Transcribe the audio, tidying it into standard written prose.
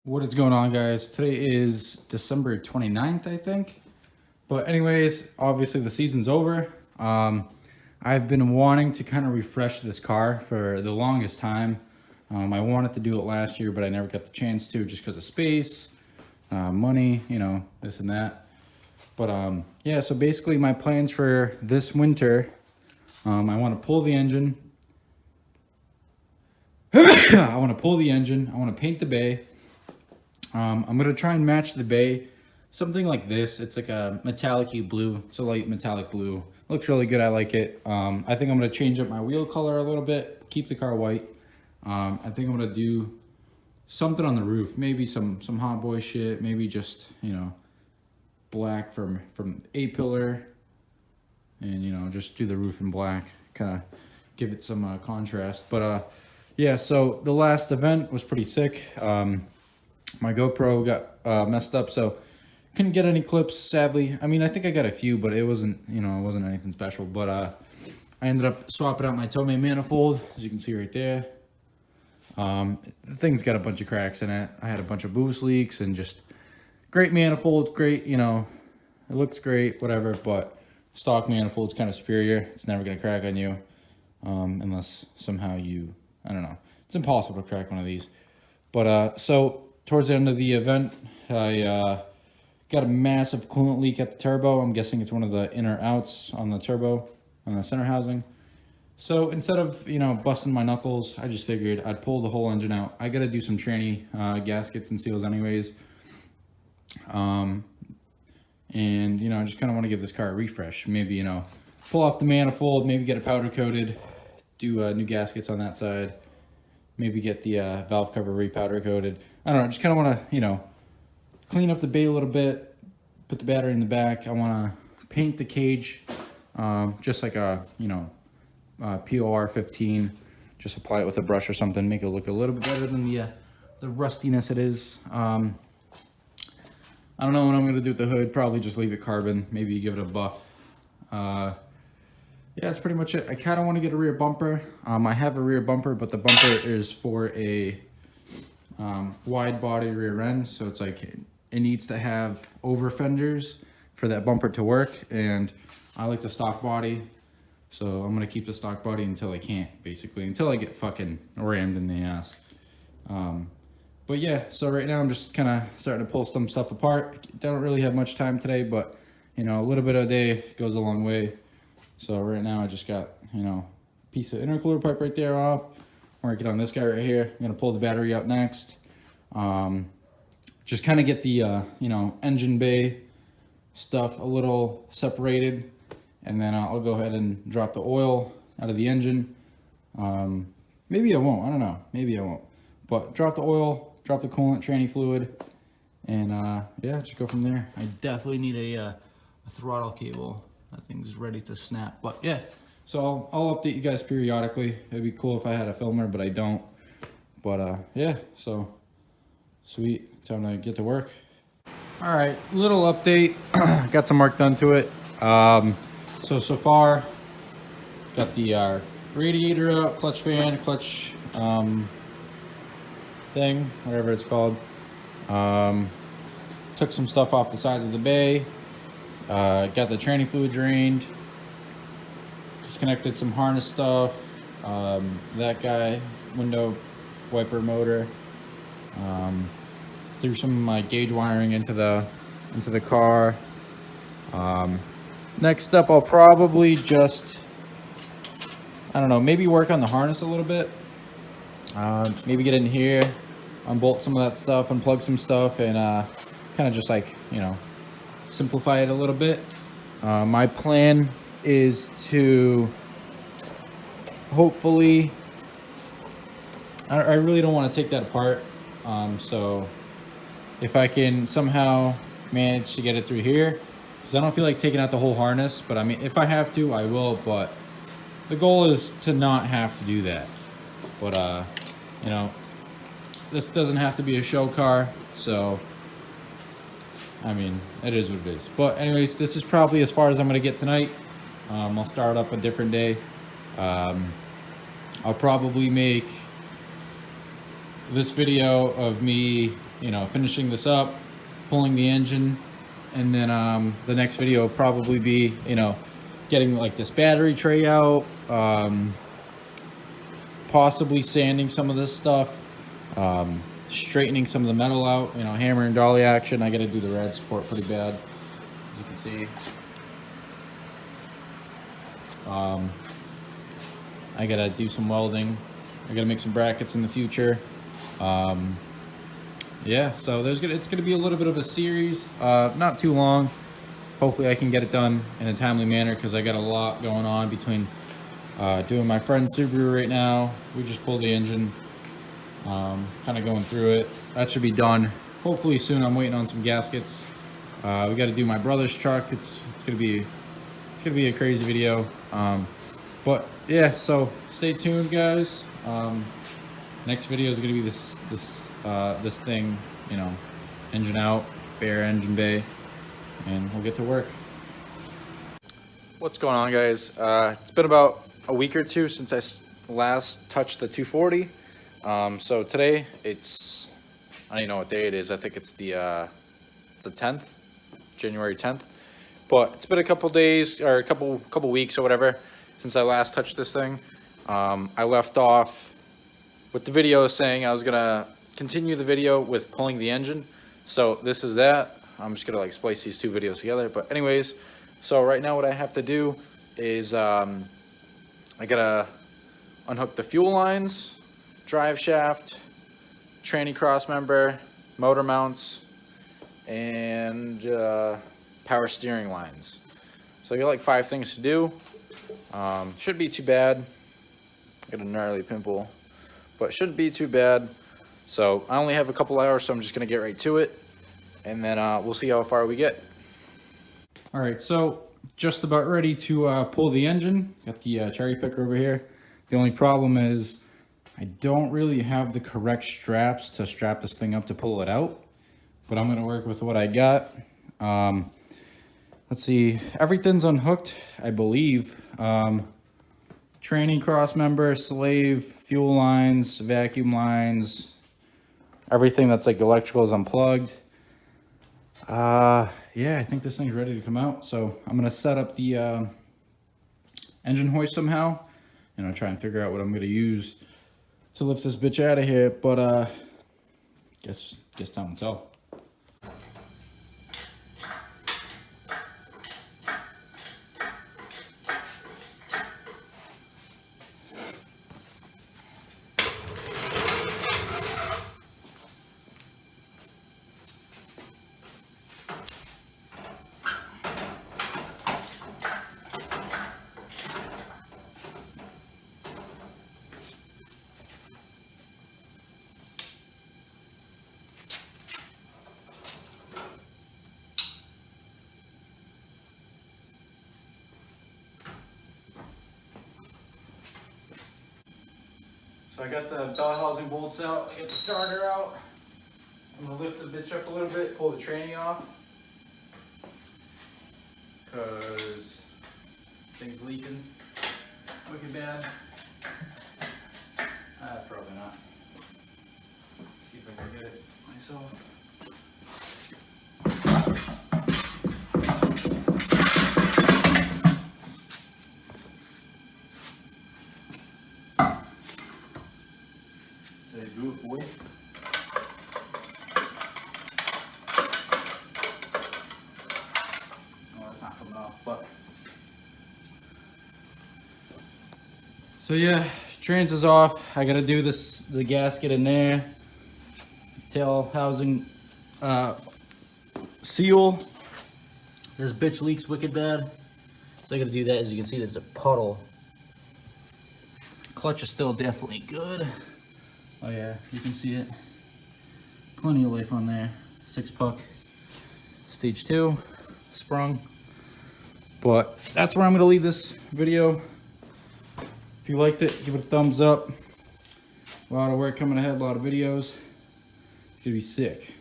What is going on, guys? Today is December 29th, I think. But anyways, obviously the season's over. I've been wanting to kind of refresh this car for the longest time. I wanted to do it last year, but I never got the chance to just because of space, money, you know, this and that. But yeah, so basically my plans for this winter, I want to pull the engine. I want to paint the bay. I'm gonna try and match the bay, something like this. It's like a metallic-y blue. It's a light metallic blue. Looks really good. I like it. I think I'm gonna change up my wheel color a little bit, keep the car white. I think I'm gonna do something on the roof, maybe some hot boy shit, maybe just, you know, black from A-pillar, and you know, just do the roof in black, kind of give it some contrast. But yeah, so the last event was pretty sick. My GoPro got messed up, so couldn't get any clips, sadly. I mean, I think I got a few, but it wasn't, you know, it wasn't anything special. But I ended up swapping out my Tomei manifold, as you can see right there. The thing's got a bunch of cracks in it. I had a bunch of boost leaks and just great manifold, great, you know, it looks great, whatever, but stock manifold's kind of superior. It's never gonna crack on you, unless somehow you, I don't know. It's impossible to crack one of these. But so towards the end of the event, I got a massive coolant leak at the turbo. I'm guessing it's one of the inner outs on the turbo, on the center housing. So instead of, you know, busting my knuckles, I just figured I'd pull the whole engine out. I got to do some tranny gaskets and seals anyways. And, you know, I just kind of want to give this car a refresh. Maybe, you know, pull off the manifold, maybe get it powder coated, do new gaskets on that side. Maybe get the valve cover repowder coated. I don't know, just kind of want to, you know, clean up the bay a little bit, put the battery in the back. I want to paint the cage, just like a, you know, POR 15. Just apply it with a brush or something, make it look a little bit better than the rustiness it is. I don't know what I'm going to do with the hood. Probably just leave it carbon. Maybe give it a buff. Yeah, that's pretty much it. I kind of want to get a rear bumper. I have a rear bumper, but the bumper is for a wide body rear end. So it's like it needs to have over fenders for that bumper to work. And I like the stock body. So I'm going to keep the stock body until I can't, basically. Until I get fucking rammed in the ass. But yeah, so right now I'm just kind of starting to pull some stuff apart. Don't really have much time today, but you know, a little bit of a day goes a long way. So right now I just got, you know, a piece of intercooler pipe right there off. Working on this guy right here. I'm gonna pull the battery out next. Just kind of get the, you know, engine bay stuff a little separated. And then I'll go ahead and drop the oil out of the engine. Maybe I won't, I don't know. Maybe I won't. But drop the oil, drop the coolant, tranny fluid. And yeah, just go from there. I definitely need a throttle cable. That thing's ready to snap. But yeah, so I'll update you guys periodically. It'd be cool if I had a filmer, but I don't. But yeah, so sweet. Time to get to work. All right, little update. Got some work done to it. So far, got the radiator out, clutch fan, clutch thing, whatever it's called. Took some stuff off the sides of the bay. Got the tranny fluid drained, disconnected some harness stuff, that guy, window wiper motor, threw some of my gauge wiring into the car. Next up, I'll probably just, I don't know, maybe work on the harness a little bit, maybe get in here, unbolt some of that stuff, unplug some stuff, and kind of just like, you know, simplify it a little bit. My plan is to hopefully, I really don't want to take that apart. So if I can somehow manage to get it through here, because I don't feel like taking out the whole harness, but I mean, if I have to, I will, but the goal is to not have to do that. But, you know, this doesn't have to be a show car, so I mean, it is what it is. But anyways, this is probably as far as I'm going to get tonight. I'll start up a different day. I'll probably make this video of me you know, finishing this up, pulling the engine, and then the next video will probably be, you know, getting like this battery tray out, possibly sanding some of this stuff, straightening some of the metal out, you know, hammer and dolly action. I got to do the rad support pretty bad, as you can see. I got to do some welding. I got to make some brackets in the future. Yeah, so it's gonna be a little bit of a series, not too long. Hopefully I can get it done in a timely manner, because I got a lot going on between doing my friend's Subaru right now. We just pulled the engine, kind of going through it. That should be done hopefully soon. I'm waiting on some gaskets. We got to do my brother's truck. It's gonna be a crazy video. But yeah, so stay tuned, guys. Next video is gonna be this thing, you know, engine out, bare engine bay, and we'll get to work. What's going on, guys? It's been about a week or two since I last touched the 240. So today it's, I don't even know what day it is. I think it's the 10th, January 10th. But it's been a couple days, or a couple weeks or whatever since I last touched this thing. I left off with the video saying I was gonna continue the video with pulling the engine. So this is that. I'm just gonna like splice these two videos together. But anyways, so right now what I have to do is I gotta unhook the fuel lines, drive shaft, tranny cross member, motor mounts, and power steering lines. So I got like 5 things to do. Shouldn't be too bad. Got a gnarly pimple, but shouldn't be too bad. So I only have a couple hours, so I'm just gonna get right to it, and then we'll see how far we get. All right, so just about ready to pull the engine. Got the cherry picker over here. The only problem is I don't really have the correct straps to strap this thing up to pull it out, but I'm gonna work with what I got. Let's see, everything's unhooked, I believe. Tranny cross member, slave, fuel lines, vacuum lines, everything that's like electrical is unplugged. Yeah, I think this thing's ready to come out. So I'm gonna set up the engine hoist somehow, and I'll try and figure out what I'm gonna use to lift this bitch out of here. But guess time will tell. So I got the bell housing bolts out, I got the starter out. I'm gonna lift the bitch up a little bit, pull the tranny off, because thing's leaking wicked bad. Probably not. See if I can get it myself. Do it, boy. Oh, that's not coming off, but. So yeah, trans is off. I gotta do the gasket in there. Tail housing seal. This bitch leaks wicked bad. So I gotta do that. As you can see, there's a puddle. Clutch is still definitely good. Oh yeah, you can see it. Plenty of life on there. 6-puck, stage 2, sprung. But that's where I'm gonna leave this video. If you liked it, give it a thumbs up. A lot of work coming ahead, a lot of videos. It's gonna be sick.